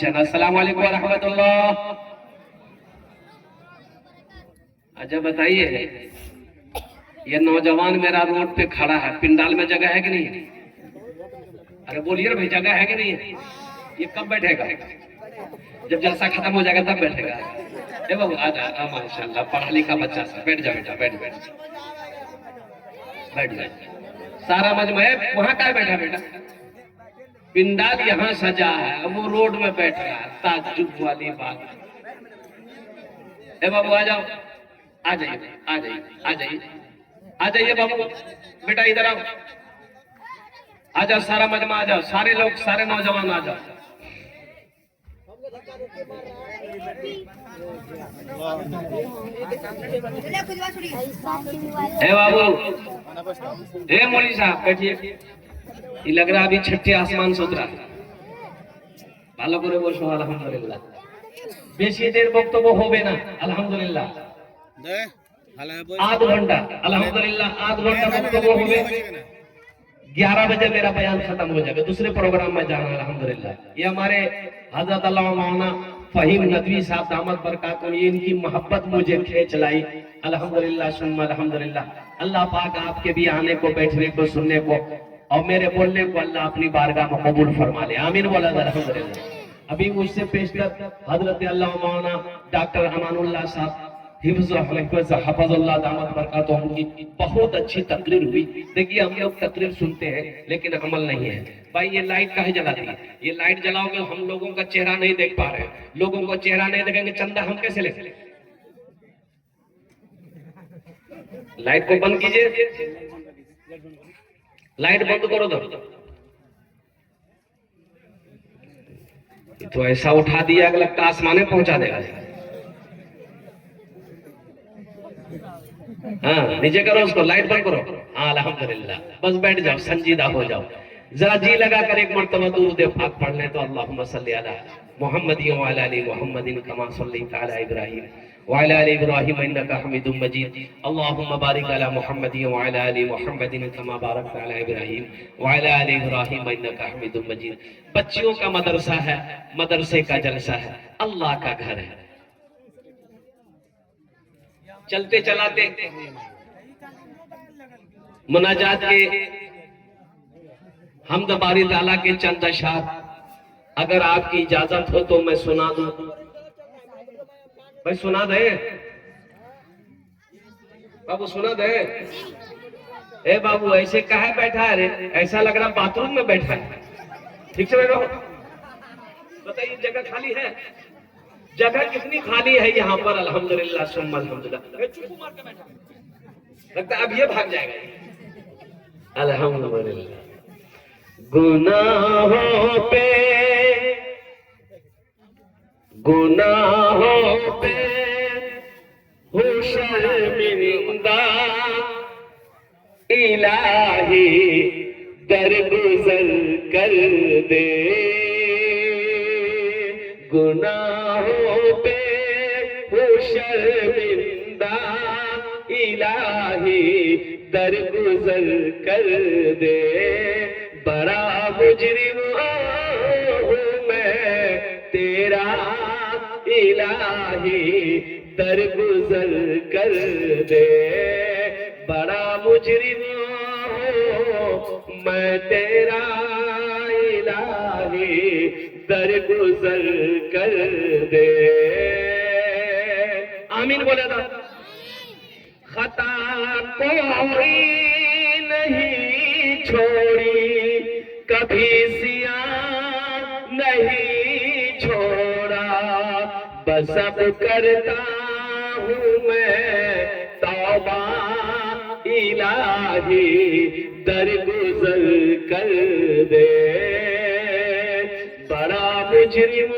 अस्सलाम वालेकुम रहमतुल्लाह। अच्छा बताइए, ये नौजवान मेरा रोड पे खड़ा है, पिंडाल में जगह है कि नहीं है? अरे बोलिए भाई, जगह है कि नहीं है? ये कब बैठेगा? जब जलसा खत्म हो जाएगा तब बैठेगा। ए बाबू आ जा, माशाल्लाह पढ़ा लिखा बच्चा सा, बैठ जा बेटा, बैठ बैठ बैठ जा। सारा मजमा है, वहां का बैठा बेटा? पिंडाल यहाँ सजा है, वो रोड में बैठ रहा है, ताज्जुब वाली बात। ए बाबू आ जाओ, आ जाइए आ जाइए आ जाइए आ जाइए बाबू, बेटा इधर आओ, आ जाओ सारा मजमा, आ जाओ सारे लोग, सारे नौजवान आ जाओ। ए बाबू, ए मौली साहब बैठिए। ये लग रहा अभी छठे आसमान से उतरा। ভালো করে বসো আলহামদুলিল্লাহ। বেশি দের বক্তব্য হবে না আলহামদুলিল্লাহ। आध घंटा अल्हम्दुलिल्लाह, आध घंटा वक्तव्य हो गए। 11 बजे मेरा बयान खत्म हो जाएगा, दूसरे प्रोग्राम में जाना अल्हम्दुलिल्लाह। ये हमारे हजरत अल्लामा मौलाना फहीम नदवी साहब दामद बरकातुहू, ये इनकी मोहब्बत मुझे खींच लाई अल्हम्दुलिल्लाह सुम्मा अल्हम्दुलिल्लाह। अल्लाह पाक आपके भी आने को, बैठने को, सुनने को और मेरे बोलने को अल्लाह अपनी बारगाह में कबूल फरमा ले, आमीन बोला अल्हम्दुलिल्लाह। अभी मुझसे पेशकर हजरत अल्लामा मौलाना डॉक्टर अमानुल्लाह साहब हिफ़्ज़ुल्लाह दामद बरकातुहू की बहुत अच्छी तकरीर हुई। देखिए हम लोग तकरीर सुनते हैं लेकिन अमल नहीं है। भाई ये लाइट काहे जलाती है? ये लाइट जलाओगे हम लोगों का चेहरा नहीं देख पा रहे हैं, लोगों को चेहरा नहीं देखेंगे, चंदा हम कैसे ले? लाइट को बंद कीजिए, लाइट बंद करो तो ऐसा उठा दिया कि लगता आसमाने पहुंचा देगा। हाँ नीचे करो उसको, लाइट बंद करो। हाँ अल्हम्दुलिल्लाह, बस बैठ जाओ, संजीदा हो जाओ। जरा जी लगा कर एक मर्तबा दुरूद पाक पढ़ लें तो अल्लाहुम्मा सल्ली अला मुहम्मदिन व अला आलि मुहम्मदिन कमा सल्लैता अला इब्राहीम व अला आलि इब्राहीम इन्नका हमीदुम मजीद। अल्लाहुम्मा बारिक अला मुहम्मदिन व अला आलि मुहम्मदिन कमा बारकता अला इब्राहीम व अला आलि इब्राहीम इन्नका हमीदुम मजीद। बच्चियों का मदरसा है, मदरसे का जलसा है, अल्लाह का घर है। चलते चलाते मुनाजात के हमद बारी ताला के चंद अशआर अगर आपकी इजाजत हो तो मैं सुना दूं। भाई सुना दे बाबू, सुना दे। ए बाबू ऐसे काहे बैठा है रे? ऐसा लग रहा बाथरूम में बैठा है। ठीक से बैठो, बताइए जगह खाली है? जगह कितनी खाली है यहाँ पर? अल्हम्दुलिल्लाह सुम्मा अल्हम्दुलिल्लाह। लगता है अब ये भाग जाएगा। अल्हम्दुलिल्लाह। गुनाहों पे हो शर्मिंदा, इलाही दरगुजर कर दे। गुनाहों पे हो शर्मिंदा, इलाही दरगुजर कर दे। बड़ा मुजरिम हूँ मैं तेरा, इलाही दरगुजर कर दे। बड़ा मुजरिम हूँ मैं तेरा, इलाही दरगुजर कर दे। आमीन बोले ना। खता कोई नहीं छोड़ी, कभी सिया नहीं छोड़ा। बस अब करता हूँ मैं तौबा, इलाही दरगुजर कर दे। बड़ा मुजरिम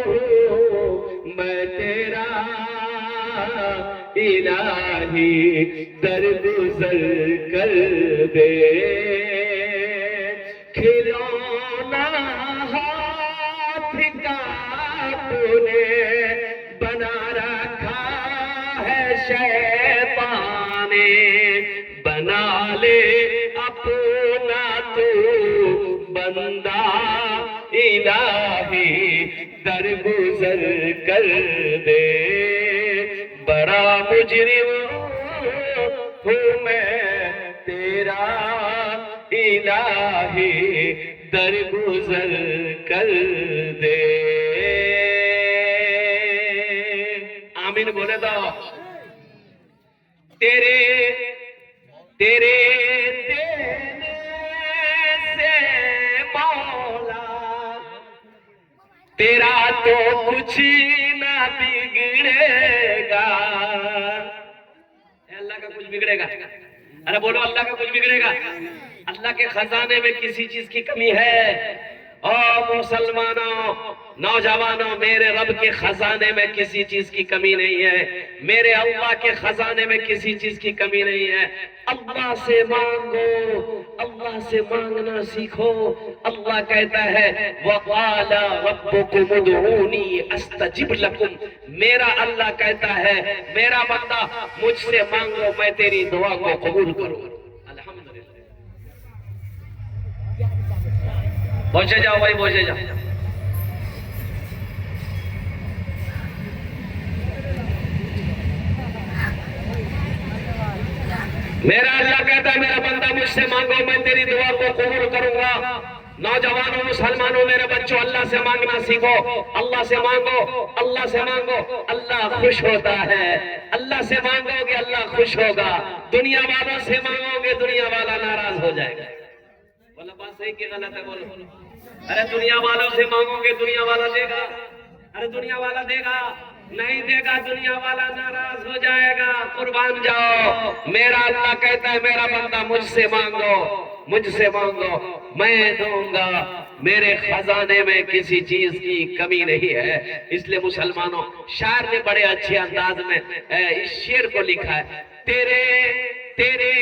हूँ मैं तेरा, इलाही दरगुजर कर दे। खिलौना हाथ का तूने बना रखा है शैतान ने, बना ले अपना तू बंदा, इलाही दरगुजर कर दे, बड़ा मुजरिम हूँ मैं तेरा इलाही, दरगुजर कर दे। आमीन बोले तो। तेरे तेरे देने से मौला तेरा तो कुछ ना बिगड़ेगा। अल्लाह का कुछ बिगड़ेगा? अरे बोलो, अल्लाह का कुछ बिगड़ेगा? अल्लाह के खजाने में किसी चीज की कमी है? ओ मुसलमानों, नौजवानों, मेरे रब के खजाने में किसी चीज की कमी नहीं है। मेरे अल्लाह के खजाने में किसी चीज की कमी नहीं है। अल्लाह से मांगो, अल्लाह से मांगना सीखो। अल्लाह कहता है वक़ाला रब्बुकुम उदऊनी अस्तजिब लकुम। मेरा अल्लाह कहता है मेरा बंदा मुझसे मांगो, मैं तेरी दुआ को कबूल करूं। अल्हम्दुलिल्लाह। पहुंचे जाओ भाई, पहुंचे जाओ। मेरा अल्लाह कहता है मेरा बंदा मुझसे मांगो, मैं तेरी दुआ को कबूल करूंगा। नौजवानों, मुसलमानों, मेरे बच्चों, अल्लाह से मांगना सीखो। अल्लाह से मांगो, अल्लाह से मांगो, अल्लाह खुश होता है। अल्लाह से मांगोगे अल्लाह खुश होगा। दुनिया वालों से मांगोगे दुनिया वाला नाराज हो जाएगा। बोला बात सही कि गलत है? बोलो। अरे दुनिया वालों से मांगोगे दुनिया वाला देगा? अरे दुनिया वाला देगा? नहीं देगा, दुनिया वाला नाराज हो जाएगा। कुर्बान जाओ। मेरा अल्लाह कहता है मेरा बंदा मुझसे मांगो, मुझसे मांगो, मैं दूंगा। मेरे खजाने में किसी चीज की कमी नहीं है। इसलिए मुसलमानों, शायर ने बड़े अच्छे अंदाज में इस शेर को लिखा है। तेरे तेरे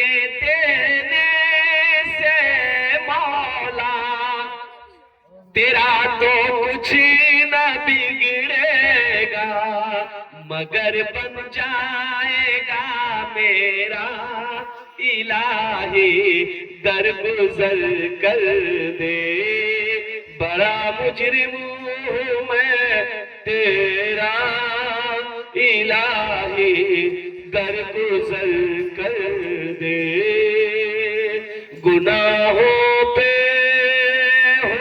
देने से मौला तेरा तो कुछ न बिगड़ेगा, मगर बन जाएगा मेरा इलाही, दरगुजर कर दे। बड़ा मुजरिम हूँ मैं तेरा इलाही, दरगुजर कर दे। गुनाहों पे हो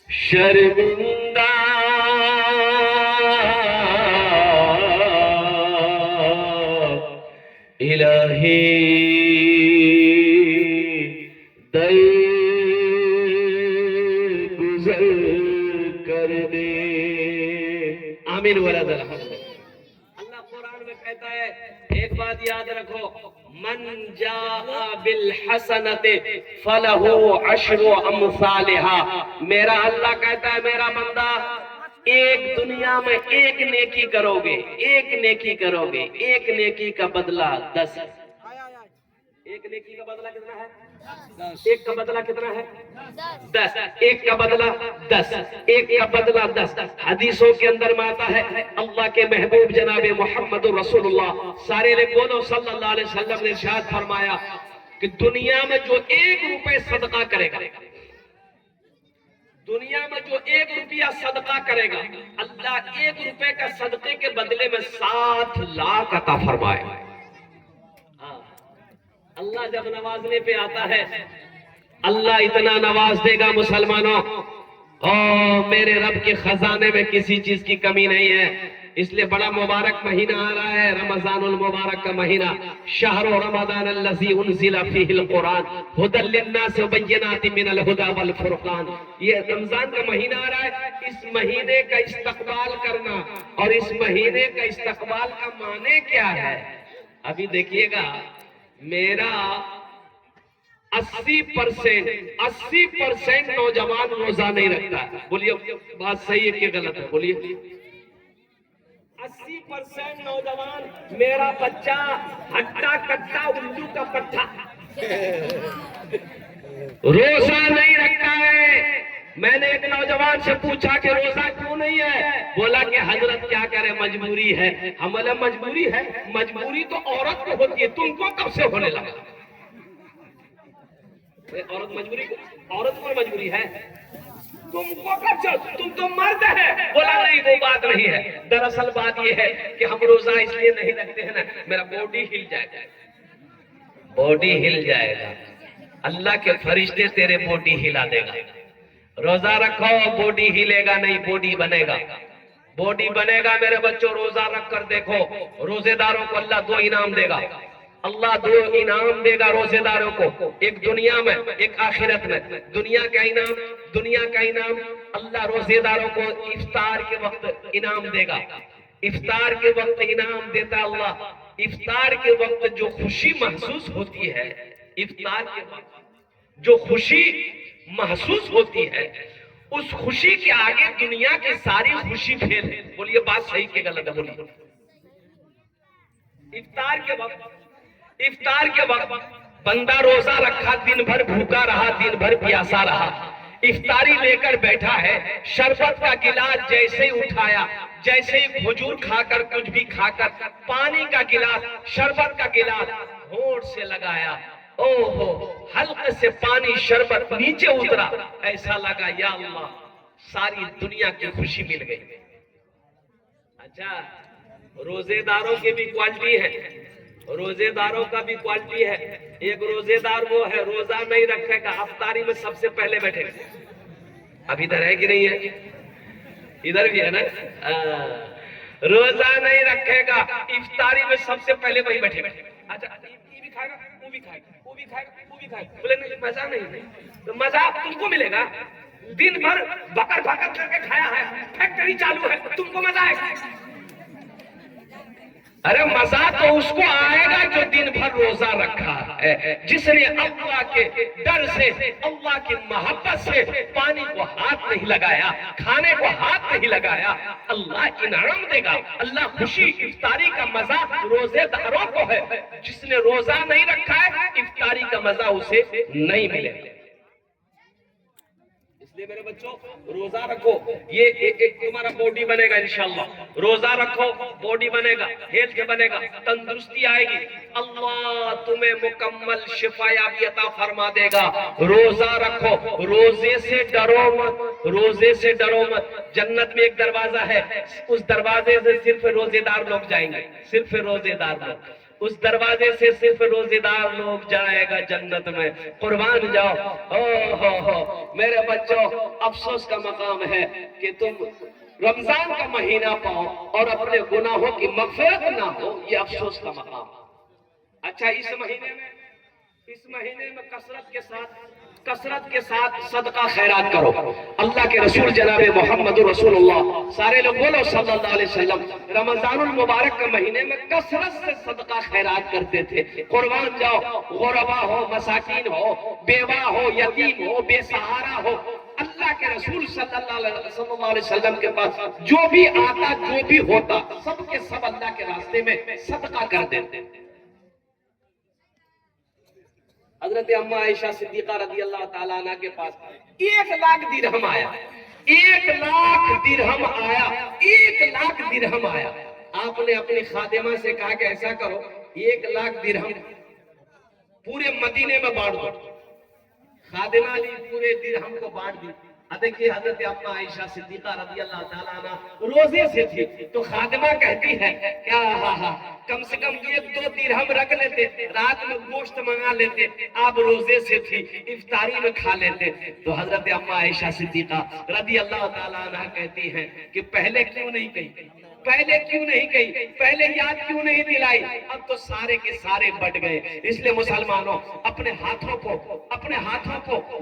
शर्मिंदा, इलाही दर गुजर कर दे। आमीन वरद। अल्लाह कुरान में कहता है, एक बात याद रखो, मन जाआ बिल हसनते फलहु अशरु अमसालिहा। मेरा अल्लाह कहता है मेरा बंदा एक दुनिया में एक नेकी करोगे, एक नेकी करोगे, एक नेकी का बदला 10। एक नेकी का बदला कितना है? 10। एक का बदला कितना है? 10। एक का बदला 10। एक का बदला 10। हदीसों के अंदर में आता है अल्लाह के महबूब जनाबे मोहम्मद रसूलुल्लाह सारे ने बोलो सल्लल्लाहु अलैहि वसल्लम ने इरशाद फरमाया कि दुनिया में जो 1 रुपए सदका करेगा, दुनिया में जो 1 रुपया सदका करेगा, अल्लाह 1 रुपए का सदके के बदले में 7 लाख अता फरमाए। अल्लाह जब नवाजने पे आता है, अल्लाह इतना नवाज देगा मुसलमानों, और मेरे रब के खजाने में किसी चीज की कमी नहीं है। इसलिए बड़ा मुबारक महीना आ रहा है, रमजानुल मुबारक का महीना। शहरो रमजान अल्लज़ी उनज़िला फ़ीहिल कुरान हुदल लिन्नास व बय्यिनातिन मिनल हुदा वल फुरक़ान। ये रमजान का महीना आ रहा है। इस महीने का इस्तकबाल करना और इस महीने का इस्तकबाल का माने क्या है? अभी देखिएगा, मेरा 80% नौजवान रोजा नहीं रखता। बोलिए बात सही है कि गलत है? बोलिए। 80% नौजवान, मेरा बच्चा हट्टा कट्टा उल्लू का पट्टा रोजा नहीं रखता है। मैंने एक नौजवान से पूछा कि रोजा क्यों नहीं है? बोला कि हजरत क्या करे, मजबूरी है। हम बोले मजबूरी है? मजबूरी तो औरत को होती है, तुमको कब से होने लगा? औरत मजबूरी, औरत को मजबूरी है? तुमको कब तुम तो मर्द है। बोला नहीं वो बात नहीं है, दरअसल बात ये है कि हम रोजा इसलिए नहीं रखते हैं ना, मेरा बॉडी हिल जाएगा, बॉडी हिल जाएगा। अल्लाह के फरिश्ते तेरे बॉडी हिला देगा। रोजा रखो, बॉडी हिलेगा नहीं, बॉडी बनेगा, बॉडी बनेगा। मेरे बच्चों रोजा रख कर देखो, रोजेदारों को अल्लाह दो इनाम देगा, अल्लाह दो इनाम देगा रोजेदारों को, एक दुनिया में एक आखिरत में। दुनिया का इनाम अल्लाह रोजेदारों को इफ्तार के वक्त इनाम देगा। इफ्तार के वक्त इनाम देता अल्लाह। इफ्तार के वक्त जो खुशी महसूस होती है, इफ्तार के वक्त जो खुशी महसूस होती है, उस खुशी के आगे दुनिया की सारी खुशी फेल है। बोलिए बात सही के गलत है, बोलिए। इफ्तार के वक्त बंदा रोजा रखा, दिन भर भूखा रहा, दिन भर प्यासा रहा, इफ्तारी लेकर बैठा है, शरबत का गिलास जैसे ही उठाया, जैसे ही खजूर खाकर कुछ भी खाकर पानी का गिलास, शरबत का गिलास होंठ से लगाया, ओहो हल्के से पानी शरबत नीचे उतरा, ऐसा लगा या अल्लाह सारी दुनिया की खुशी मिल गई। अच्छा, रोजेदारों की भी क्वालिटी है, रोजेदारों का भी क्वालिटी है। एक रोजेदार वो है रोजा नहीं रखेगा, अफ्तारी में सबसे पहले बैठेगा। अब इधर है कि नहीं है? इधर भी है ना। रोजा नहीं रखेगा, इफ्तारी में सबसे पहले वही बैठेगा। अच्छा, ये भी खाएगा, वो भी खाएगा, वो भी खाएगा, वो भी खाएगा। बोले नहीं मजा नहीं, तो मजा तुमको मिलेगा। दिन भर बकर बकर करके खाया है, फैक्ट्री चालू है, तुमको मजा आएगा। अरे मजा तो उसको आएगा जो दिन भर रोजा रखा है, जिसने अल्लाह के डर से, अल्लाह की मोहब्बत से पानी को हाथ नहीं लगाया, खाने को हाथ नहीं लगाया। अल्लाह इनाम देगा, अल्लाह खुशी। इफ्तारी का मजा रोजेदारों को है, जिसने रोजा नहीं रखा है इफ्तारी का मजा उसे नहीं मिलेगा। इसलिए मेरे बच्चों रोजा रखो, ये एक तुम्हारा बॉडी बनेगा इंशाल्लाह। रोजा रखो, बॉडी बनेगा, हेल्थ बनेगा, तंदुरुस्ती आएगी, अल्लाह तुम्हें मुकम्मल शिफायाबी अता फरमा देगा। रोजा रखो, रोजे से डरो मत, रोजे से डरो मत। जन्नत में एक दरवाजा है, उस दरवाजे से सिर्फ रोजेदार लोग जाएंगे, सिर्फ रोजेदार लोग, उस दरवाजे से सिर्फ रोजेदार लोग जाएगा जन्नत में। कुर्बान जाओ। हो मेरे बच्चों, अफसोस का मकाम है कि तुम रमजान का महीना पाओ और अपने गुनाहों की मगफिरत ना हो, ये अफसोस का मकाम। अच्छा, इस महीने में कसरत के साथ सदका खैरात करो। अल्लाह के रसूल जनाबे मोहम्मद रसूलुल्लाह, सारे लोग बोलो सल्लल्लाहु अलैहि वसल्लम, रमजानुल मुबारक के महीने में कसरत से सदका खैरात करते थे। कुर्बान जाओ, गुरबा हो, मसाकीन हो, बेवा हो, यतीम हो, बेसहारा हो, अल्लाह के रसूल सल्लल्लाहु अलैहि वसल्लम के पास जो भी आता, जो भी होता, सब के सब अल्लाह के रास्ते में सदका कर देते। हजरत अम्मा आयशा सिद्दीका रज़ी अल्लाह ताला अन्हा के पास 1 लाख दिरहम आया, 1 लाख दिरहम आया, 1 लाख दिरहम आया। आपने अपनी खादिमा से कहा कि ऐसा करो, 1 लाख दिरहम पूरे मदीने में बांट दो। खादिमा ने पूरे दिरहम को बांट दी। देखिए, हजरत अम्मा आयशा सिद्दीका रज़ी अल्लाह ताला अन्हा रोजे से थी, तो खादिमा कहती है क्या, कम से कम 1-2 दिरहम रख लेते, रात में गोश्त मंगा लेते, आप रोजे से थी, इफ्तारी में खा लेते। तो हजरत अम्मा आयशा सिद्दीका रज़ी अल्लाह ताला अन्हा कहती हैं कि पहले क्यों नहीं कही, पहले क्यों नहीं कही, पहले याद क्यों नहीं दिलाई, अब तो सारे के सारे बढ़ गए। इसलिए मुसलमानों, अपने हाथों को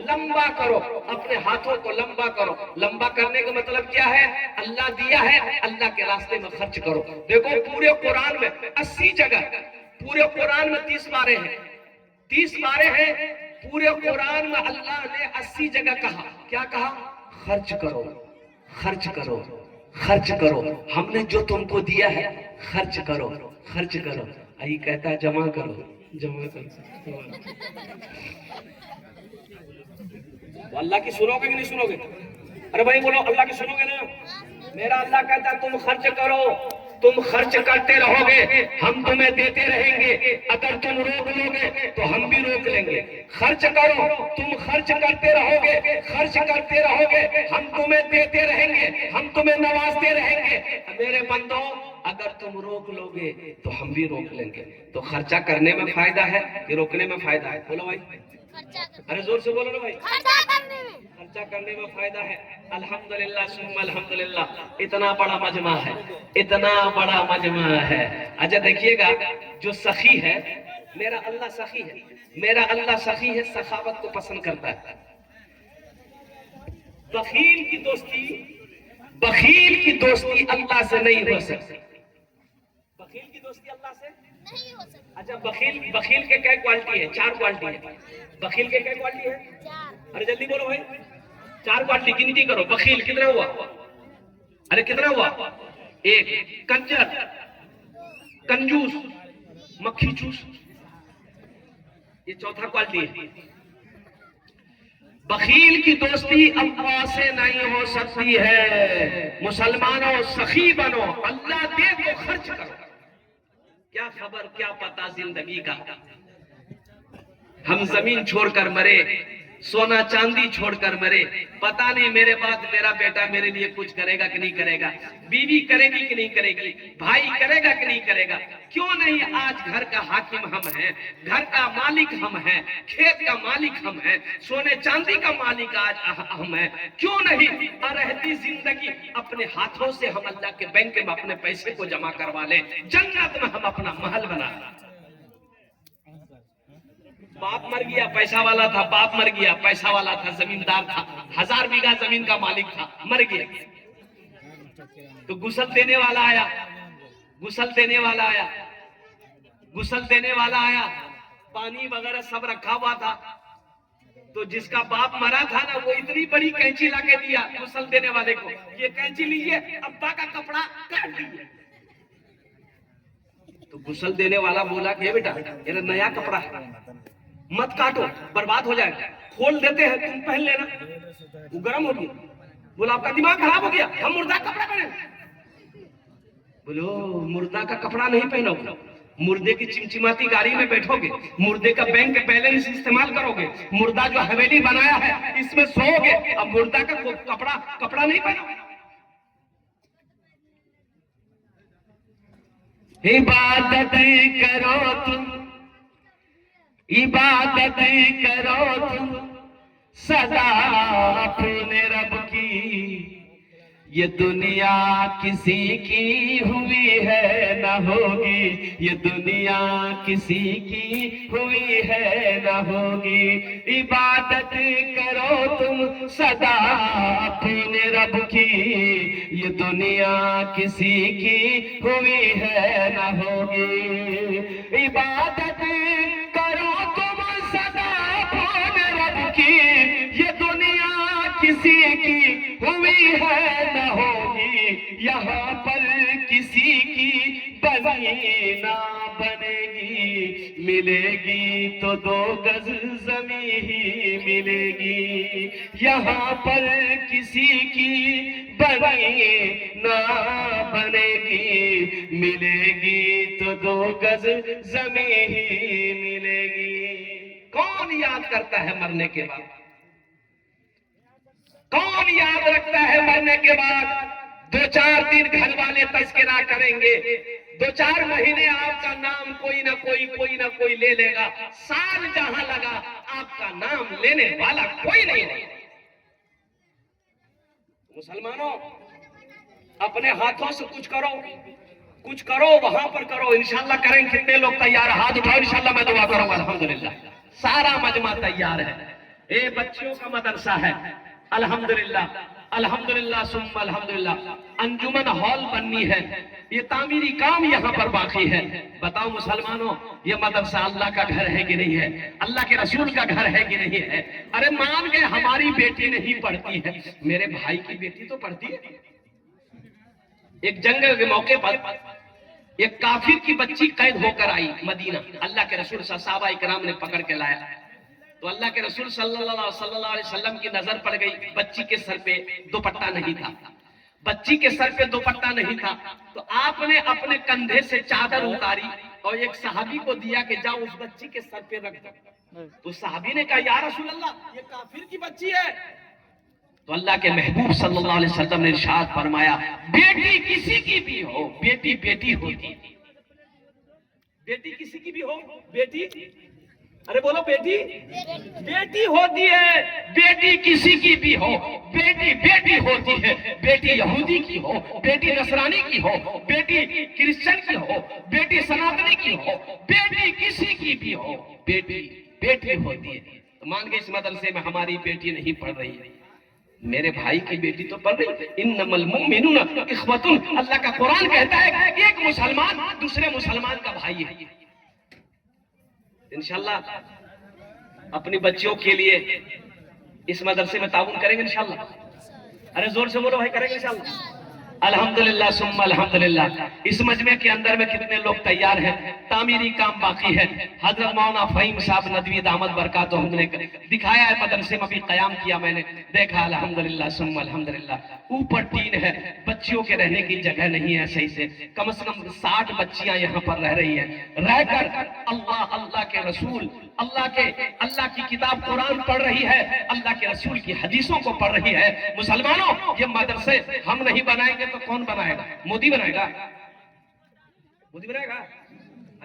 लंबा करो, अपने हाथों को लंबा करो। लंबा करने का मतलब क्या है? अल्लाह दिया है, अल्लाह के रास्ते में खर्च करो। देखो, पूरे कुरान में 80 जगह, पूरे कुरान में 30 पारे हैं, 30 पारे हैं। पूरे कुरान में अल्लाह ने 80 जगह कहा, क्या कहा? खर्च करो, खर्च करो, खर्च करो। हमने जो तुमको दिया है खर्च करो, खर्च करो। आई कहता है जमा करो, जमा करो। अल्लाह की सुनोगे कि नहीं सुनोगे? अरे भाई बोलो, अल्लाह की सुनोगे ना? मेरा अल्लाह कहता है तुम खर्च करो, तुम खर्च करते रहोगे हम तुम्हें देते रहेंगे, अगर तुम रोक लोगे तो हम भी रोक लेंगे। खर्च करो, तुम खर्च करते रहोगे, खर्च करते रहोगे, हम तुम्हें देते रहेंगे, हम तुम्हें नवाजते रहेंगे। मेरे बंदो, अगर तुम रोक लोगे तो हम भी रोक लेंगे। तो खर्चा करने में फायदा है कि रोकने में फायदा है? बोलो भाई, अरे जोर से बोलो ना भाई। खर्चा करने में फायदा है। अल्हम्दुलिल्लाह सुम्मा अल्हम्दुलिल्लाह, इतना बड़ा मजमा है, इतना बड़ा मजमा है। अच्छा देखिएगा, जो सखी है, मेरा अल्लाह सखी है, मेरा अल्लाह सखी है, सखावत को पसंद करता है। बखील की दोस्ती, बखील की दोस्ती अल्लाह से नहीं हो सकती। बखील की दोस्ती अल्लाह से नहीं हो सकती। अच्छा, बखील, बखील के क्या क्वालिटी है? 4 क्वालिटी है। बखील के क्या क्वालिटी है? 4। अरे जल्दी बोलो भाई, 4 क्वालिटी गिनती करो। बखील कितना हुआ? अरे कितना हुआ? 1। कंजर, कंजूस, मक्खी चूस, ये चौथा क्वालिटी है। बखील की दोस्ती अल्लाह से नहीं हो सकती है। मुसलमानों सखी बनो, अल्लाह दे तो खर्च करो। क्या खबर, क्या पता जिंदगी का, हम जमीन छोड़कर मरे, सोना चांदी छोड़कर मरे, पता नहीं मेरे बाद मेरा बेटा मेरे लिए कुछ करेगा कि नहीं करेगा, बीवी करेगी कि नहीं करेगी, भाई करेगा कि नहीं करेगा। क्यों नहीं आज घर का हाकिम हम हैं, घर का मालिक हम हैं, खेत का मालिक हम हैं, सोने चांदी का मालिक आज हम हैं। क्यों नहीं रहती जिंदगी अपने हाथों से हम अल्लाह के बैंक में अपने पैसे को जमा करवा लें, जन्नत में हम अपना महल बना लें। बाप मर गया, पैसा वाला था, बाप मर गया, पैसा वाला था, जमींदार था, 1000 बीघा जमीन का मालिक था, मर गया। तो गुसल देने वाला आया, गुसल देने वाला आया, गुसल देने वाला आया, पानी वगैरह सब रखा हुआ था। तो जिसका बाप मरा था ना, वो इतनी बड़ी कैंची लाके दिया गुसल देने वाले को, ये कैंची लीजिए, अब्बा का कपड़ा काट दीजिए। तो गुसल देने वाला बोला कि बेटा ये नया कपड़ा है, मत काटो, बर्बाद हो जाएगा, खोल देते हैं, तुम पहन लेना। वो गर्म हो गया, बोला आपका दिमाग खराब हो गया, हम मुर्दा कपड़ा पहने। बोलो मुर्दा का कपड़ा नहीं पहनोगे, मुर्दे की चिमचिमाती गाड़ी में बैठोगे, मुर्दे का बैंक बैलेंस इस्तेमाल करोगे, मुर्दा जो हवेली बनाया है इसमें सोओगे, अब मुर्दा का कपड़ा नहीं पहनोगे। इबादत करो तुम, इबादत करो तुम सदा अपने रब की, ये दुनिया किसी की हुई है न होगी, ये दुनिया किसी की हुई है न होगी। इबादत करो तुम सदा अपने रब की, ये दुनिया किसी की हुई है न होगी। इबादत करो तुम सदा अपने रब की, ये दुनिया किसी की हुई है न होगी। यहाँ पर किसी की बनी ना बनेगी, मिलेगी तो 2 गज जमी ही मिलेगी। यहाँ पर किसी की बनी ना बनेगी, मिलेगी तो 2 गज जमी ही मिलेगी। कौन याद करता है मरने के बाद? कौन याद रखता है मरने के बाद? 2-4 दिन घर वाले तस्करा करेंगे, 2-4 महीने आपका नाम कोई ना कोई ले लेगा, साल जहां लगा आपका नाम लेने वाला कोई नहीं है। मुसलमानों अपने हाथों से कुछ करो, कुछ करो, वहां पर करो, इंशाल्लाह करेंगे। कितने लोग तैयार? हाथ उठाओ, इंशाल्लाह मैं दुआ करूंगा। अल्हम्दुलिल्लाह सारा मजमा तैयार है। ये बच्चियों का मदरसा है, अल्हम्दुलिल्लाह अल्हम्दुलिल्लाह सुम्मा अल्हम्दुलिल्लाह। अंजुमन हॉल बननी है, ये तामीरी काम यहाँ पर बाकी है। बताओ मुसलमानों, ये मदरसा अल्लाह का घर है कि नहीं है? अल्लाह के रसूल का घर है कि नहीं है? अरे मान गए हमारी बेटी नहीं पढ़ती है, मेरे भाई की बेटी तो पढ़ती है। एक जंग के मौके पर एक काफिर की बच्ची कैद होकर आई मदीना, अल्लाह के रसूल सहाबा इकराम ने पकड़ के लाया। तो अल्लाह के रसूल सल्लल्लाहु अलैहि वसल्लम की नजर पड़ गई, बच्ची के सर पे दुपट्टा नहीं था। बच्ची के सर पे दुपट्टा नहीं था, तो आपने अपने कंधे से चादर उतारी और एक सहाबी को दिया कि जाओ उस बच्ची के सर पे रख दो। तो सहाबी ने कहा या रसूल अल्लाह, ये काफिर की बच्ची है। तो अल्लाह के महबूब सल्लल्लाहु अलैहि वसल्लम ने इरशाद फरमाया, बेटी किसी की भी हो, बेटी बेटी होती, बेटी किसी की भी हो, बेटी, अरे बोलो, बेटी बेटी होती है, बेटी किसी की भी हो, बेटी बेटी होती है। बेटी यहूदी की हो, बेटी नसरानी की हो, बेटी क्रिश्चियन की हो, बेटी सनातनी की हो, बेटी किसी की भी हो, बेटी बेटी होती है। तो मान के इस मदरसे में हमारी बेटी नहीं पढ़ रही है, मेरे भाई की बेटी तो पढ़ रही। इन्नमल मुमिनूना इख्वतुन, अल्लाह का कुरान कहता है एक मुसलमान दूसरे मुसलमान का भाई है। इंशाल्लाह अपनी बच्चियों के लिए इस मदरसे में ताउन करेंगे इंशाल्लाह। अरे जोर से बोलो भाई, करेंगे इंशाल्लाह। अल्हम्दुलिल्लाह सुम्मा अल्हम्दुलिल्लाह। इस मजमे के अंदर में कितने लोग तैयार हैं, तामीरी काम बाकी है। हजरत मौलाना फहीम साहब नदवी दामद बरकात हमने दिखाया है, मदरसे में भी कयाम किया मैंने देखा। अल्हम्दुलिल्लाह सुम्मा अल्हम्दुलिल्लाह। ऊपर टीन है, बच्चियों के रहने की जगह नहीं है सही से कम 60 बच्चियां यहाँ पर रह रही हैं। रहकर अल्लाह अल्लाह के रसूल अल्लाह की किताब कुरान पढ़ रही है, अल्लाह के रसूल की हदीसों को पढ़ रही है। मुसलमानों, ये मदरसे हम नहीं बनाएंगे तो कौन बनाएगा? मोदी बनाएगा? मोदी बनाएगा?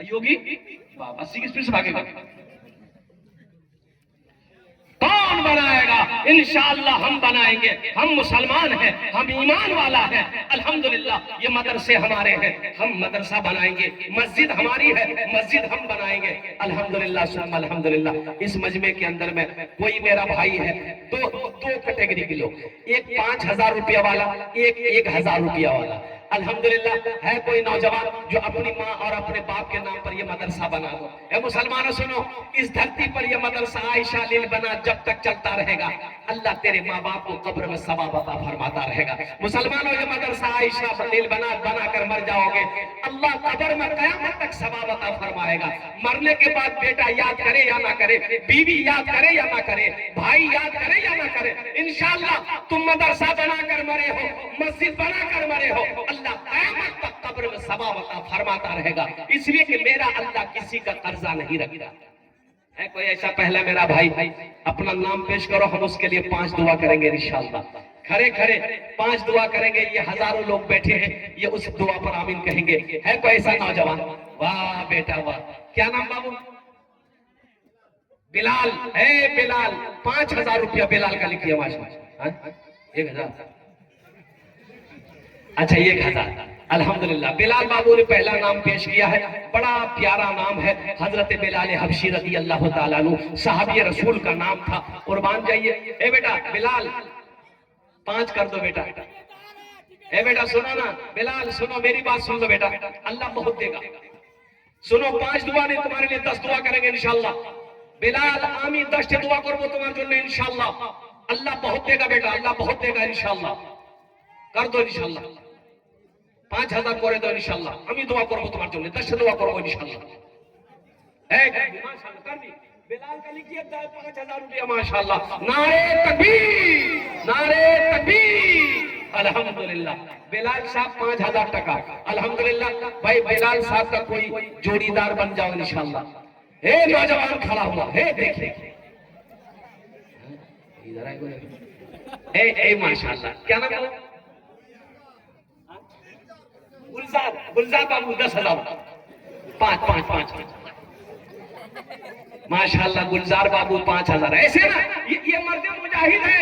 योगी 80 की स्पीड से भागेगा? कौन बनाएगा? इंशाअल्लाह हम बनाएंगे। हम मुसलमान हैं, हम ईमान वाला है। अल्हम्दुलिल्लाह ये मदरसे हमारे हैं, हम मदरसा बनाएंगे। मस्जिद हमारी है, मस्जिद हम बनाएंगे। अल्हम्दुलिल्लाह सुम्मा अल्हम्दुलिल्लाह। इस मजमे के अंदर में कोई मेरा भाई है, दो कैटेगरी के लोग, एक 5,000 रुपया वाला, एक 1,000 रुपया वाला। अल्हम्दुलिल्लाह है कोई नौजवान जो अपनी माँ और अपने बाप के नाम पर यह मदरसा बना दो। ए मुसलमानों सुनो, इस धरती पर यह मदरसा आयशा लील बना जब तक चलता रहेगा, अल्लाह तेरे माँ बाप को कब्र में सवाब अता फरमाता रहेगा। मुसलमानों, यह मदरसा आयशा लील बना कर मर जाओगे, अल्लाह कब्र में कयामत तक सवाब अता फरमाएगा। मरने के बाद बेटा याद करे या ना करे, बीवी याद करे या ना करे, भाई याद करे या ना करे, इंशाअल्लाह तुम मदरसा बनाकर मरे हो, मस्जिद बनाकर मरे हो, अल्लाह क़यामत तक कब्र में सवाब अता फरमाता रहेगा। इसलिए कि मेरा अल्लाह किसी का कर्जा नहीं रखता है। कोई ऐसा पहला मेरा भाई अपना नाम पेश करो, हम उसके लिए 5 दुआ करेंगे इंशाअल्लाह। खड़े खड़े 5 दुआ करेंगे। ये हजारों लोग बैठे हैं, ये उस दुआ पर आमीन कहेंगे। है कोई ऐसा नौजवान? वाह बेटा वाह। क्या नाम बाबू? बिलाल है। बिलाल 5,000 रुपया बिलाल का लिखिए माशाल्लाह। 1,000, अच्छा 1,000। अल्हम्दुलिल्लाह बिलाल बाबू ने पहला नाम पेश किया है, बड़ा प्यारा नाम है, हजरत बिलाल हबशी रज़ी अल्लाह ताला अन्हु, सहाबी रसूल का नाम था। कुर्बान जाइए। ए बेटा बिलाल 5 कर दो बेटा। ए बेटा सुनो ना, बिलाल सुनो, मेरी बात सुन लो बेटा, अल्लाह बहुत देगा। सुनो, 5 दुआ नहीं, तुम्हारे लिए 10 दुआ करेंगे इंशाअल्लाह। बिलाल आमी 10 दुआ करबो तुम्हारे जন্য इंशाअल्लाह। अल्लाह बहुत देगा बेटा, अल्लाह बहुत देगा इंशाअल्लाह। कर दो इंशाअल्लाह। 5,000 করে দাও ইনশাআল্লাহ। আমি দোয়া করব তোমার জন্য, 10 দোয়া করব ইনশাআল্লাহ। এক মাশাআল্লাহ कर दी। बिलाल का लिखिए 5,000 रुपया माशाअल्लाह। नारे तकबीर, नारे तकबीर। अल्हम्दुलिल्लाह बिलाल साहब 5,000 टका। अल्हम्दुलिल्लाह भाई बिलाल साहब का कोई जोड़ीदार बन जाओ इंशाअल्लाह। हे नौजवान खड़ा हुआ है, देखिए इधर आए। ए माशाअल्लाह क्या नाम है? गुलजार, गुलजार बाबू 10,000। 5 माशाअल्लाह गुलजार बाबू 5,000। ऐसे ना ये मर्द मुजाहिद है,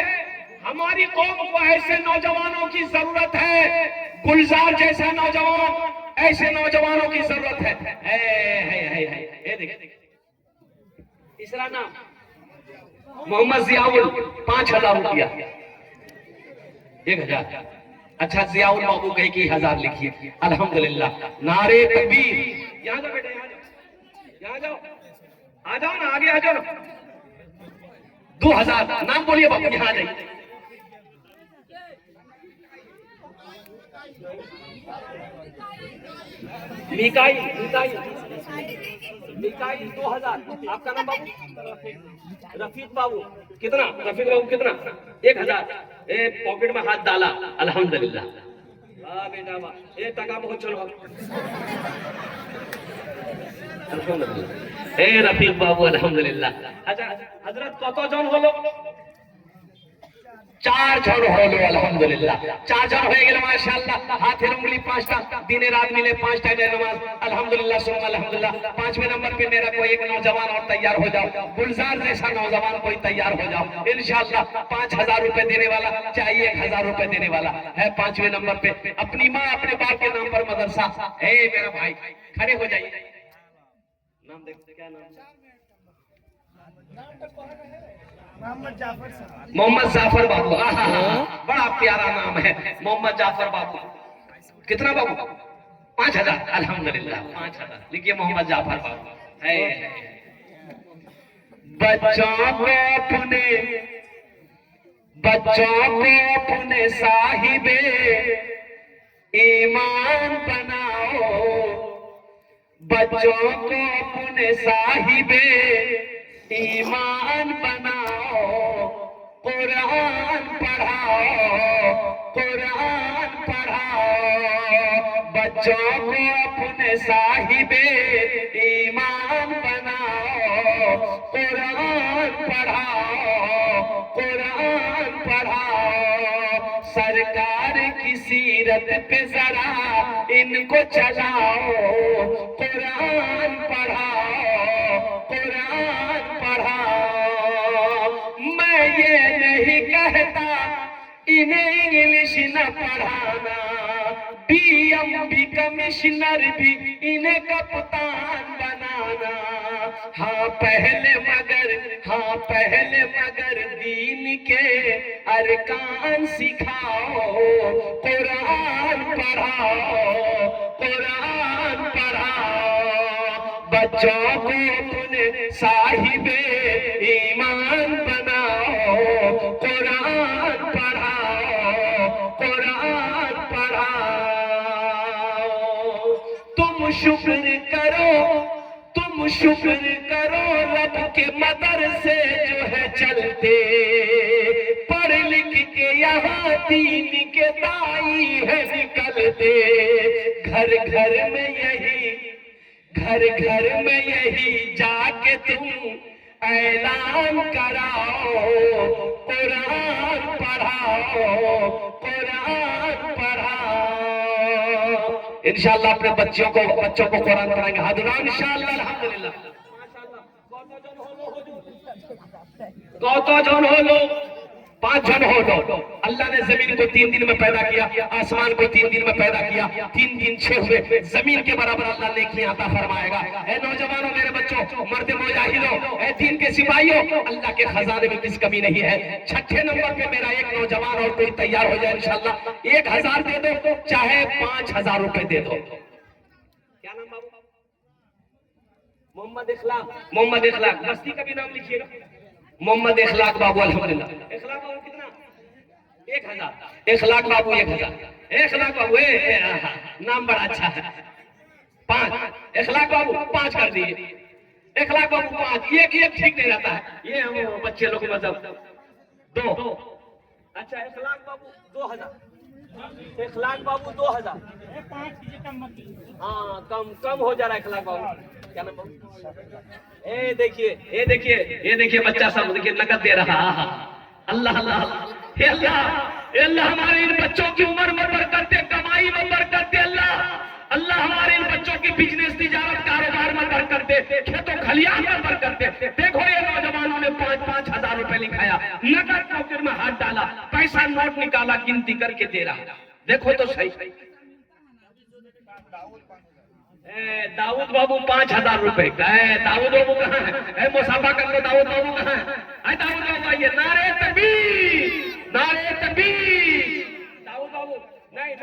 हमारी कौम को ऐसे नौजवानों की जरूरत है। गुलजार जैसा नौजवान, ऐसे नौजवानों की जरूरत है। तीसरा नाम मोहम्मद जियाउल 5,000 रुपया। 1,000। अच्छा जियाउल बाबू गए की 1,000 लिखिए। अल्हम्दुलिल्लाह नारे तकबीर। यहाँ जाओ बेटा, यहाँ जाओ, आ जाओ ना, आगे आ जाओ ना। 2,000 नाम बोलिए बाबू, यहाँ आ जाइए। मिकाई 2,000। आपका नाम बाबू? रफीक बाबू। कितना? रफीक बाबू कितना? 1,000। पॉकेट में हाथ डाला। अल्हम्दुलिल्लाह वाह बेटा वाह, ये टका बहुत चलो ए रफीक बाबू अल्हम्दुलिल्लाह। अच्छा हजरत कत जन हलो? 4 জন হলো আলহামদুলিল্লাহ। 4 জন হয়ে গেল মাশাআল্লাহ। হাতের উंगली 5টা, দিনে रात मिले 5 टाइम नमाज अल्हम्दुलिल्लाह सुम्मा अल्हम्दुलिल्लाह। 5वें नंबर पे मेरा कोई एक नौजवान और तैयार हो जाओ, गुलजार जैसा नौजवान कोई तैयार हो जाओ इंशाअल्लाह। 5000 रुपए देने वाला चाहिए, 1000 रुपए देने वाला है 5वें नंबर पे। अपनी माँ अपने बाप के नाम पर मदरसा। ए मेरा भाई खड़े हो जाइए, नाम देखो क्या नाम? मोहम्मद जाफर बाबू। बड़ा प्यारा नाम है मोहम्मद जाफर बाबू। कितना बाबू? 5000 अल्हम्दुलिल्लाह 5000 लिखिए मोहम्मद जाफर बाबू है। बच्चों को अपने साहिबे ईमान बनाओ, बच्चों को अपने साहिबे ईमान बनाओ, कुरान पढ़ाओ, कुरान पढ़ाओ। बच्चों को अपने साहिबे ईमान बनाओ, कुरान पढ़ाओ, कुरान पढ़ाओ। सरकार की सीरत पे जरा इनको चलाओ, कुरान पढ़ाओ, कुरान पढ़ाओ। मैं ये नहीं कहता इन्हें इंग्लिश न पढ़ाना, बीएमबी कमिश्नर भी इन्हें कप्तान बनाना। हाँ पहले मगर दीन के अरकान सिखाओ, कुरान पढ़ाओ, कुरान पढ़ाओ। बच्चों को अपने साहिबे ईमान बनाओ, कुरान पढ़ाओ, कुरान पढ़ाओ। तुम शुक्र करो रब के मदरसे जो है चलते, पढ़ लिख के यहाँ दीन के दाई है निकलते। घर घर में यही जाके तुम ऐलान कराओ, कुरान पढ़ाओ, कुरान पढ़ाओ। इंशाअल्लाह अपने बच्चों को कुरान पढ़ाएंगे। हाजिर इंशाअल्लाह अल्हम्दुलिल्लाह। कत जन हलो? 5 जन हो लो। अल्लाह ने जमीन को 3 दिन में पैदा किया, आसमान को 3 दिन में पैदा किया, 3 दिन 6 हुए। जमीन के बराबर अल्लाह नेकियां अता फरमाएगा। ए नौजवानों मेरे बच्चों, मर्द मुजाहिदों, ए दीन के सिपाहियों, अल्लाह के खजाने में किस कमी नहीं है। 6ठे नंबर पे मेरा एक नौजवान और कोई तैयार हो जाए इंशाअल्लाह। 1000 दे दो चाहे 5000 रुपए दे दो। क्या नाम बाबू? मोहम्मद इखलाक। बस्ती का भी नाम लिखिएगा, मोहम्मद इखलाक बाबू अल्हम्दुलिल्लाह। इखलाक बाबू कितना? 1000। इखलाक बाबू 1000। इखलाक बाबू नाम बड़ा अच्छा है। 5 इखलाक बाबू 5 कर दिए। इखलाक बाबू 5, एक ठीक नहीं रहता है ये हम बच्चे लोग मतलब 2। अच्छा इखलाक बाबू 2000। इखलाक बाबू 2000। हाँ कम हो जा रहा है इखलाक बाबू। क्या नाम बाबू? ये देखिए बच्चा सब देखिए नकद दे रहा। अल्लाह अल्लाह हे अल्लाह, अल्लाह हमारे इन बच्चों की उम्र में बरकत दे, कमाई में बरकत दे। अल्लाह हमारे इन बच्चों की बिजनेस तिजारत कारोबार में बरकत दे, खेतों खलियान में बरकत दे। देखो ये नौजवानों ने 5-5 हजार रुपए लिखाया, नकद पॉकेट में हाथ डाला, पैसा नोट निकाला, गिनती करके दे रहा। देखो तो सही। दाऊद बाबू 5000 रुपए। दाऊद बाबू कहाँ है? मुसाफा कर लो। दाऊद बाबू कहाँ है? दाऊद बाबू आइए। नारे तकबीर, नारे तकबीर। दाऊद बाबू नहीं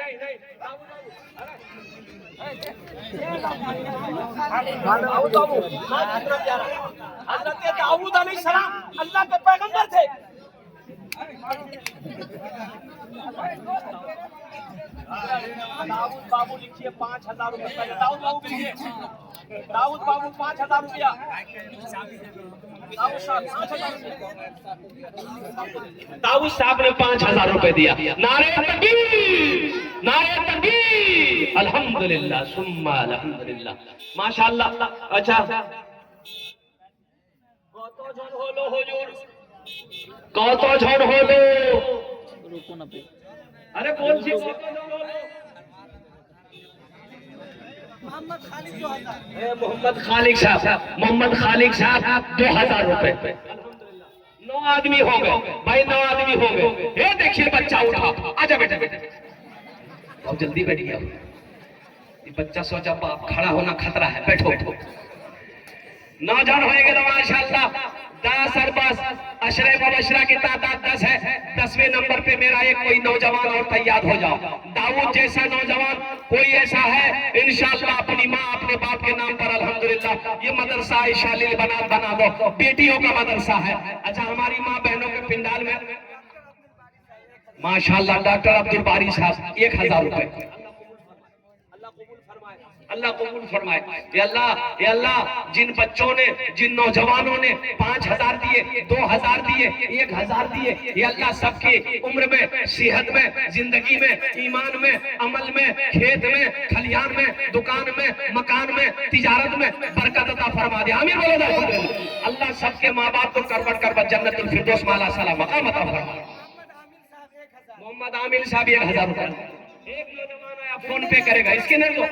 दाऊद बाबू हजरत दाऊद अलैहिस्सलाम अल्लाह के पैगंबर थे। दाऊद बाबू लिखिए 5000 रुपए। दाऊद बाबू लिखिए। दाऊद बाबू 5000 रुपया। दाऊद साहब ने 5000 रुपए दिया। नारे तकबीर, नारे तकबीर। अल्हम्दुलिल्लाह सुम्मा अल्हम्दुलिल्लाह माशाअल्लाह। अच्छा কতজন হলো হুজুর, কতজন হলো? আরে বলছি কতজন হলো? मोहम्मद खालिक साहब, मोहम्मद खालिक साहब 2000 रुपए। 9 आदमी हो गए भाई, 9 आदमी हो गए। ये देखिए बच्चा उठा, आजा बेटा बेटा, बहुत जल्दी बैठ गया ये बच्चा। सोचा बाप खड़ा होना खतरा है, बैठो बैठो। 9 जन हो गए माशाअल्लाह। 10 और 10 अशरे मुबशरा की तादाद 10 है। 10वें नंबर पे मेरा एक कोई नौजवान और तैयार हो जाओ। दाऊद जैसा नौजवान कोई ऐसा है इंशाअल्लाह, अपनी माँ अपने बाप के नाम पर अल्हम्दुलिल्लाह ये मदरसा शालिल बना दो, बेटियों का मदरसा है। अच्छा हमारी माँ बहनों के पिंडाल में माशाअल्लाह डॉक्टर अब्दुल बारी साहब 1000 रुपए। अल्लाह कबूल फरमाए। ये अल्लाह जिन बच्चों ने, जिन नौजवानों ने 5000 दिए, 2000 दिए, 1000 दिए, ये अल्लाह सबकी उम्र में, सेहत में, जिंदगी में, ईमान में, अमल में, खेत में, खलियान में, दुकान में, मकान में, तिजारत में बरकत अता फरमा दे। आमीन बोलो ना। अल्लाह सबके माँ बाप को करबट करबट जन्नतुल फिरदौस माला सला मकाम अता फरमा। मोहम्मद आमिर साहब 1000 रुपए। एक नौजवान आया फोन पे करेगा, इसके नहीं दो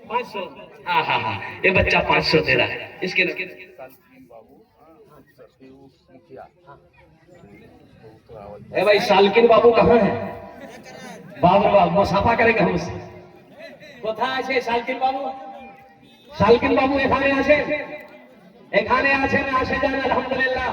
500। हाँ हाँ हाँ ये बच्चा 500 दे रहा है, इसके ए भाई सालकिन बाबू कहाँ है? बाबू मुसाफा करेंगे हमसे। কোথায় আছে সালকিন বাবু? সালকিন বাবু এখানে আছে, এখানে আছেন, আসে যান আলহামদুলিল্লাহ।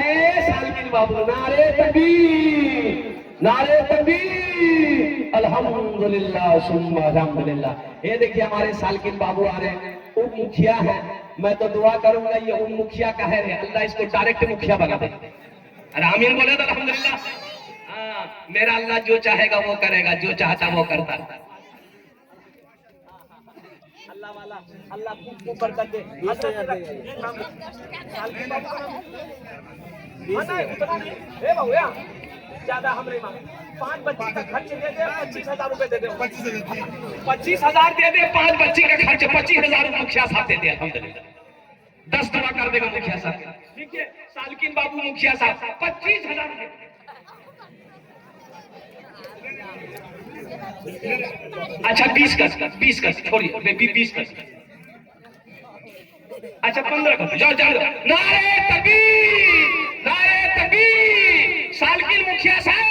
ए सालकिन बाबू नारे तकबीर, नारे तकबीर, अल्हम्दुलिल्लाह सुम्मा अल्हम्दुलिल्लाह। ये देखिए हमारे सालकिन बाबू आ रहे हैं, उप मुखिया है। मैं तो दुआ करूंगा ये उप मुखिया का है, अल्लाह इसको डायरेक्ट मुखिया बना दे। अरे आमीन बोले तो अल्हम्दुलिल्लाह। हाँ मेरा अल्लाह जो चाहेगा वो करेगा, जो चाहता वो करता। अल्लाह वाला अल्लाह खूब बरकत दे। ज्यादा हमरे 5 बच्ची का खर्च दे दे, 25,000 रुपए दे दे। 25,000 दे दे, 5 बच्ची का खर्च 25,000 मुखिया साहब दे दे अल्हम्दुलिल्लाह। 10 दुआ कर देगा मुखिया साहब। ठीक है सालकिन बाबू मुखिया साहब 25,000 दे। अच्छा 20 का छोड़िए, 20 का। अच्छा 15 का जाओ जाओ। नारे तकबीर, नारे तकबीर, सालकिन मुखिया साहब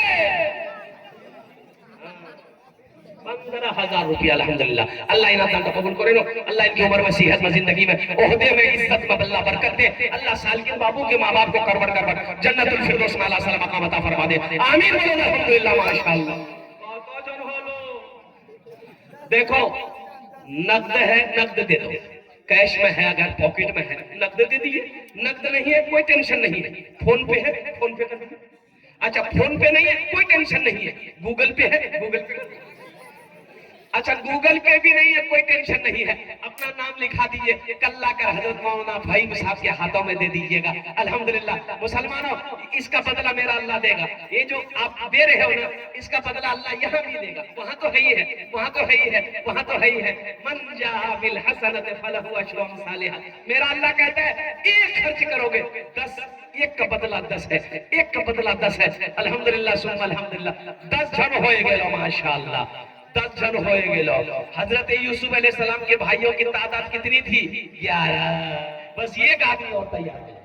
15,000 रुपया अल्हम्दुलिल्लाह। अल्लाह इनाम का कबूल करे लो। अल्लाह इनकी उम्र में, सेहत में, जिंदगी में, ओहदे में, इज्जत में अल्लाह बरकत दे। अल्लाह सालकिन बाबू के माँ बाप को करबट करबट जन्नतुल फिरदौस में अल्लाह सलाम मकाम अता फरमा दे। आमीन बोलो अल्हम्दुलिल्लाह माशाअल्लाह। देखो नकद है, नकद दे दो। कैश में है, अगर पॉकेट में है नकद दे दीजिए। नकद नहीं है कोई टेंशन नहीं है, फोन पे है फोन पे कर दीजिए। अच्छा फोन पे नहीं है कोई टेंशन नहीं है, गूगल पे है गूगल पे। अच्छा गूगल पे भी नहीं है कोई टेंशन नहीं है, अपना नाम लिखा दीजिए, कल्ला कर हजरत मौलाना भाई साहब के हाथों में दे दीजिएगा। अल्हम्दुलिल्लाह मुसलमानों इसका बदला मेरा अल्लाह देगा। ये जो आप दे रहे हो ना इसका बदला अल्लाह यहाँ भी देगा। वहां तो है ही है, वहां तो है ही है, वहां तो है ही है। मन जा बिल हसनत फलहु अशरु अमसालिहा। मेरा अल्लाह कहता है एक खर्च करोगे 10, एक का बदला 10 है, एक का बदला 10 है। अल्हम्दुलिल्लाह सुम्मा अल्हम्दुलिल्लाह। 10 जन हो गए माशाअल्लाह, 10 जन हो गए। हजरत यूसुफ अलैहिस्सलाम के भाइयों की तादाद कितनी थी? 11। बस एक आदमी और तैयार है,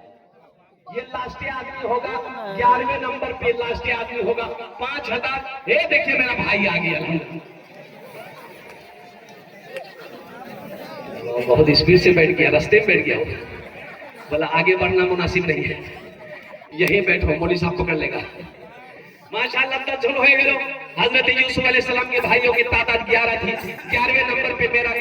ये लास्ट आदमी होगा, 11वें नंबर पे लास्ट आदमी होगा। 5,000। ये देखिए मेरा भाई आ गया, बहुत स्पीड से बैठ गया, रास्ते में बैठ गया। बोला आगे बढ़ना मुनासिब नहीं है, यहीं बैठो, मौलवी साहब पकड़ लेगा। माशाअल्लाह 10 जन हो गए। हजरत यूसुफ अलैहिस्सलाम के भाइयों की तादाद 11 थी। 11वें नंबर पे मेरा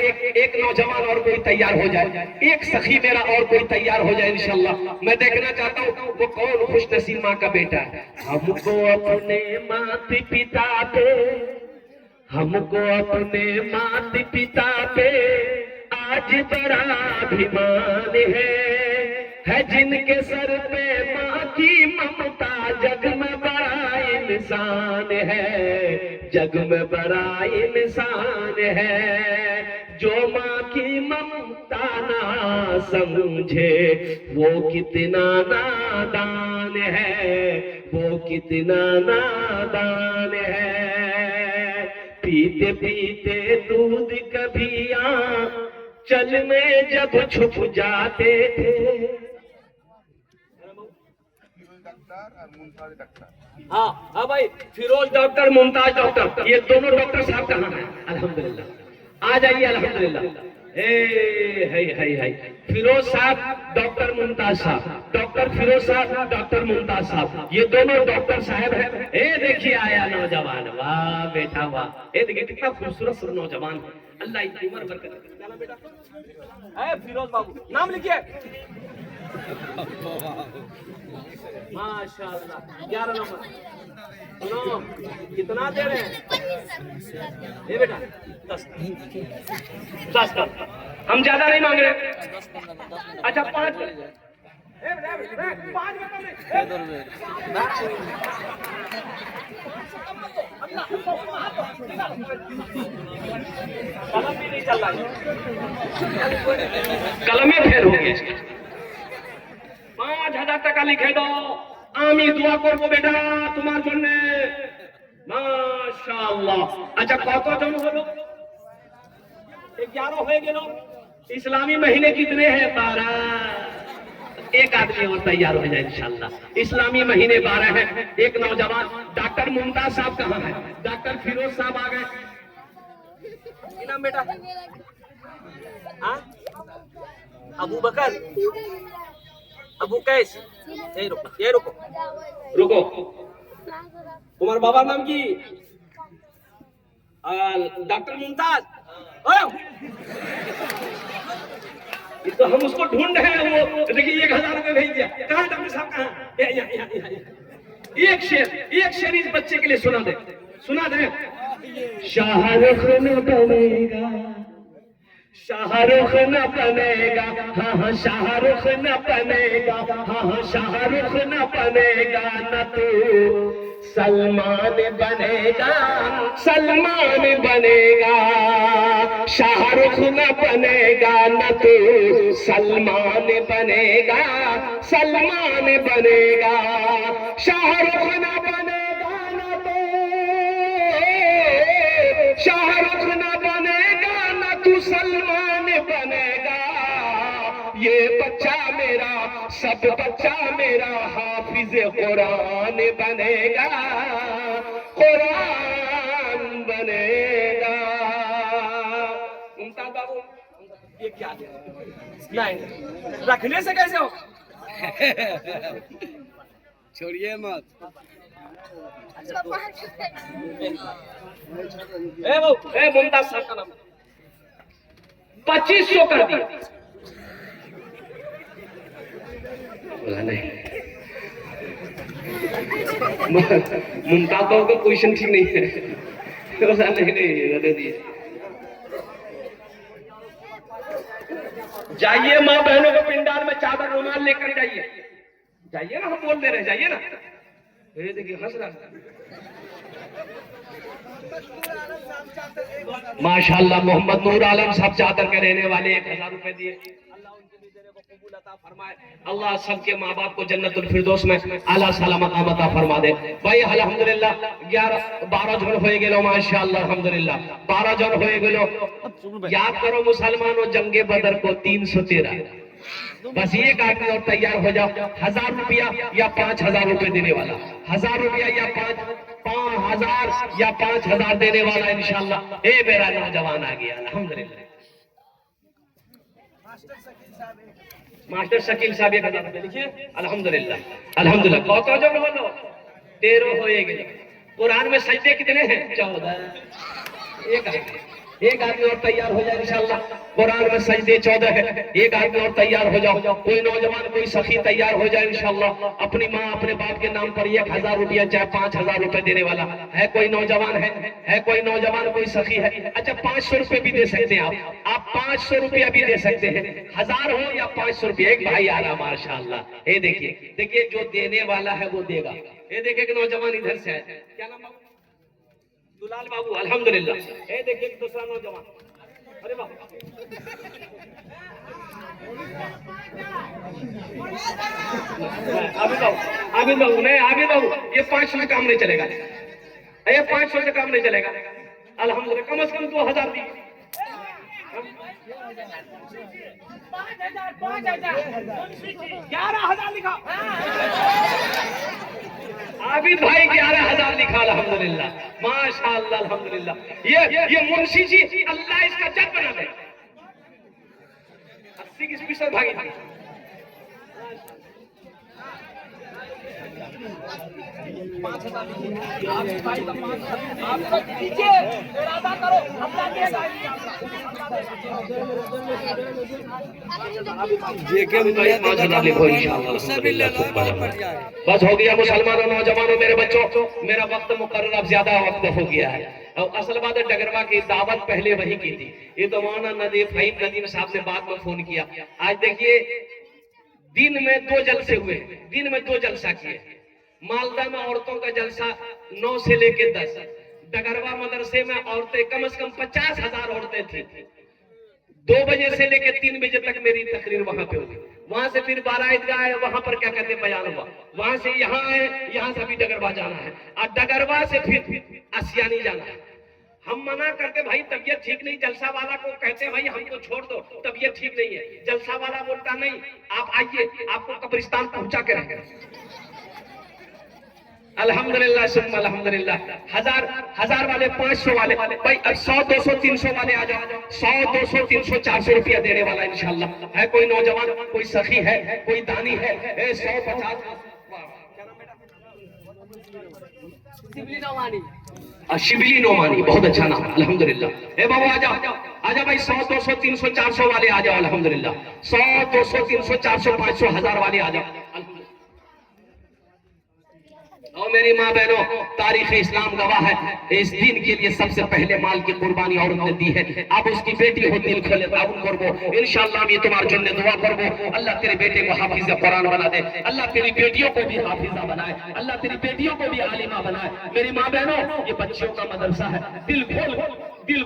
एक नौजवान और कोई तैयार हो जाए, एक सखी मेरा और कोई तैयार हो जाए इंशाअल्लाह। मैं देखना चाहता हूँ वो कौन खुशनसीब माँ का बेटा है। हमको अपने माता पिता पे, हमको अपने माता पिता पे आज बड़ा अभिमान है जिनके सर पे माँ की ममता जग में बड़ा इंसान है, जग में बड़ा इंसान है। जो माँ की ममता ना समझे वो कितना नादान है, वो कितना नादान है। पीते पीते दूध कभी चल में जब छुप जाते थे। हाँ हाँ भाई, फिरोज डॉक्टर, मुमताज डॉक्टर, ये दोनों डॉक्टर साहब कहाँ हैं? अल्हम्दुलिल्लाह, आ जाइए अल्हम्दुलिल्लाह। है फिरोज साहब, डॉक्टर मुमताज साहब, डॉक्टर फिरोज साहब, डॉक्टर मुमताज साहब, ये दोनों डॉक्टर साहब हैं। ए देखिए आया नौजवान, वाह बेटा वाह। ए देखिए कितना खूबसूरत नौजवान है, अल्लाह इनकी उम्र बरकत करे। क्या नाम बेटा? ए फिरोज बाबू, नाम लिखिए। माशाअल्लाह, 11 नंबर। सुनो कितना दे रहे हैं? ये बेटा 10 का, हम ज्यादा नहीं मांग रहे। अच्छा 5 कलम भी नहीं चल रहा है, कलम में फेर हो गया। 5000 টাকা লিখে দাও, আমি দোয়া করব বেটা তোমার জন্য। মাশাআল্লাহ। আচ্ছা কতজন হলো? 11 হয়ে গেল। इस्लामी महीने कितने हैं? 12। एक आदमी और तैयार हो जाए इंशाल्लाह। इस्लामी महीने 12 हैं। एक नौजवान डॉक्टर मुमताज साहब कहाँ है? डॉक्टर फिरोज साहब आ गए। नाम बेटा? हाँ अबू बकर, अबू कैस? ये रुको, ये रुको रुको। तुम्हारे बाबा नाम की? डॉक्टर मुमताज। तो हम उसको ढूंढ रहे हैं, वो देखिए 1000 रुपए भेज दिया। कहाँ डॉक्टर साहब कहाँ? एक शेर इस बच्चे के लिए सुना दे, सुना दे। शाहरुख न बनेगा, शाहरुख न बनेगा, हाँ शाहरुख न बनेगा, हाँ शाहरुख न बनेगा, न तू सलमान बनेगा, सलमान बनेगा। शाहरुख न बनेगा, न तू सलमान बनेगा, सलमान बनेगा। शाहरुख न बनेगा, न तो शाहरुख न बनेगा, न तू सलमान बनेगा। ये बच्चा मेरा, सब बच्चा मेरा हाफिज कुरान बनेगा, कुरान बनेगा। मुमताज बाबू ये क्या है? नहीं रखने से कैसे हो? छोड़िए मत। ए वो ए मुमताज साहब का नाम 2500 कर दिया। बोला नहीं, मुमताज बाबू का पोजीशन ठीक नहीं है। बोला नहीं रहने दिए। जाइए माँ बहनों को पिंडाल में चादर रुमाल लेकर जाइए, जाइए ना, हम बोल दे रहे, जाइए ना। ये देखिए हंस रहा। माशाल्लाह मोहम्मद नूर आलम साहब चादर के रहने वाले 1000 रुपए दिए। अल्लाह उनके भी देने को कबूल अता फरमाए। अल्लाह सबके माँ बाप को जन्नतुल फिरदौस में आला साला मकाम अता फरमा दे। भाई अल्हम्दुलिल्लाह 12 जन हो गेलो माशाल्लाह अल्हम्दुलिल्लाह 12 जन हो गेलो। याद करो मुसलमानों जंगे बदर को 313। बस एक आदमी और तैयार हो जाओ। 1000 रुपया या 5000 रुपए देने वाला, 1000 रुपया या 5000 या 5000 देने वाला इंशाल्लाह। ए मेरा नौजवान आ गया अल्हम्दुलिल्लाह। मास्टर शकील साहब 1000 रुपए लिखिए अल्हम्दुलिल्लाह अल्हम्दुलिल्लाह। कत जन हलो? 13 हो गए। कुरान में सजदे कितने हैं? 14। एक एक आदमी और तैयार हो जाए इंशाल्लाह। कुरान में सजदे 14 है, एक आदमी और तैयार हो जाओ। कोई नौजवान कोई सखी तैयार हो जाए इंशाल्लाह। अपनी माँ अपने बाप के नाम पर 1000 रुपया चाहे 5000 रुपए देने वाला है। कोई नौजवान है कोई नौजवान कोई सखी है। अच्छा 500 रुपए भी दे सकते हैं आप 500 रुपया भी दे सकते हैं। 1000 हो या 500 रुपया। एक भाई आ रहा माशाल्लाह। ये देखिए जो देने वाला है वो देगा। ये देखिए कि नौजवान इधर से आए, क्या नाम बाबू? दुलाल बाबू, अल्हम्दुलिल्लाह। ये देखिए दूसरा नौजवान, अरे वाह। आबिद बाबू नहीं, आबिद बाबू ये 500 से काम नहीं चलेगा, ये 500 से काम नहीं चलेगा। अल्हम्दुलिल्लाह कम से कम 2000 दी। 11,000 लिखा आबिद भाई, 11,000 लिखा। अल्हम्दुलिल्लाह माशाअल्लाह अल्हम्दुलिल्लाह। ये मुंशी जी अल्लाह इसका जज बना दे। 80 की स्पेशल भागी थी। बस हो गया मुसलमानों, नौजवानों, मेरे बच्चों, मेरा वक्त मुकर्रर अब ज्यादा वक्त हो गया है। और असल बात है डगरवा की दावत पहले वही की थी। ये तो मौलाना नदीम साहब ने बाद में फोन किया। आज देखिए दिन में 2 जलसे हुए, दिन में 2 जलसा किए। मालदा में औरतों का जलसा 9 से लेके 10। डगरवा मदरसे में औरतें कम से कम 50,000 औरतें थी। 2 बजे से लेके 3 बजे तक मेरी तकरीर वहां पे हुई। वहां से फिर 12 ईदगाह है, वहां पर क्या कहते बयान हुआ। वहां से यहाँ आए, यहाँ से अभी डगरवा जाना है और डगरवा से फिर आसियानी जाना है। हम मना करते भाई तबीयत ठीक नहीं। जलसा वाला को कहते भाई हमको छोड़ दो, तबीयत ठीक नहीं है। जलसा वाला बोलता नहीं आप आइए, आपको कब्रिस्तान पहुंचा के रखेंगे। अल्हम्दुलिल्लाह सुम्मा अल्हम्दुलिल्लाह। 1000 वाले 500 वाले भाई 100 200 300 वाले आ जाओ। 100 200 300 400 रुपया देने वाला इंशाल्लाह है। कोई नौजवान कोई सखी है कोई दानी है 150 शिबली नोमानी, बहुत अच्छा नाम अल्हम्दुलिल्लाह। ए बाबू आ जाओ भाई 100 200 300 400 वाले आ जाओ अल्हम्दुलिल्लाह। 100 200 300 400 500 1000 वाले आ जाओ। और मेरी माँ बहनों, तारीख इस्लाम गवाह है, इस दिन के लिए सबसे पहले माल की कुर्बानी औरत ने दी है। अब उसकी बेटी हो दिल खोले ताउन करबो इंशाअल्लाह। ये तुम्हारे जन्ने दुआ करबो अल्लाह तेरे बेटे को हाफिज कुरान बना दे, अल्लाह तेरी बेटियों को भी हाफिजा बनाए, अल्लाह तेरी बेटियों को भी आलिमा बनाए। मेरी माँ बहनों, ये बच्चियों का मदरसा है, दिल खोल दिल